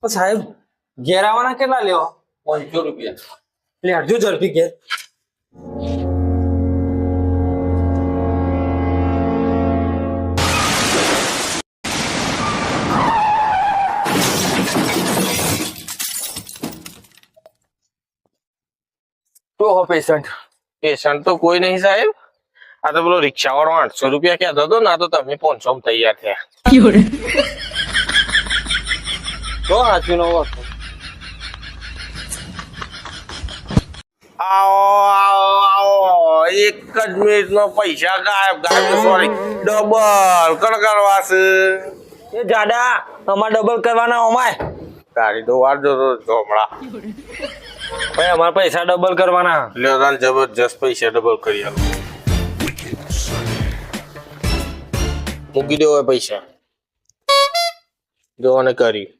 સાહેબ ઘેર આવવાના કેટલા લેવા? 500 રૂપિયા. એટલે અડધો ઝડપી ઘેર. તો હો પેશન્ટ તો કોઈ નહીં સાહેબ. આ તો પેલો રિક્ષા વાળો 800 રૂપિયા કહેતો હતો ને, આ તો તમે 500 માં તૈયાર થયા. તો હાચું નો વખત. આવો આવો આવો, એક જ મિનિટ નો પૈસા ગાયબ. સોરી, ડબલ કરવા છે. એ જાડા અમાર ડબલ કરવાના અમાય. તારી તો વાર જોતો ચોમડા. ભાઈ અમાર પૈસા ડબલ કરવાના. લ્યો જબરજસ્ત પૈસા ડબલ કરી આલો. મૂકી દેવો પૈસા. જો ને કરી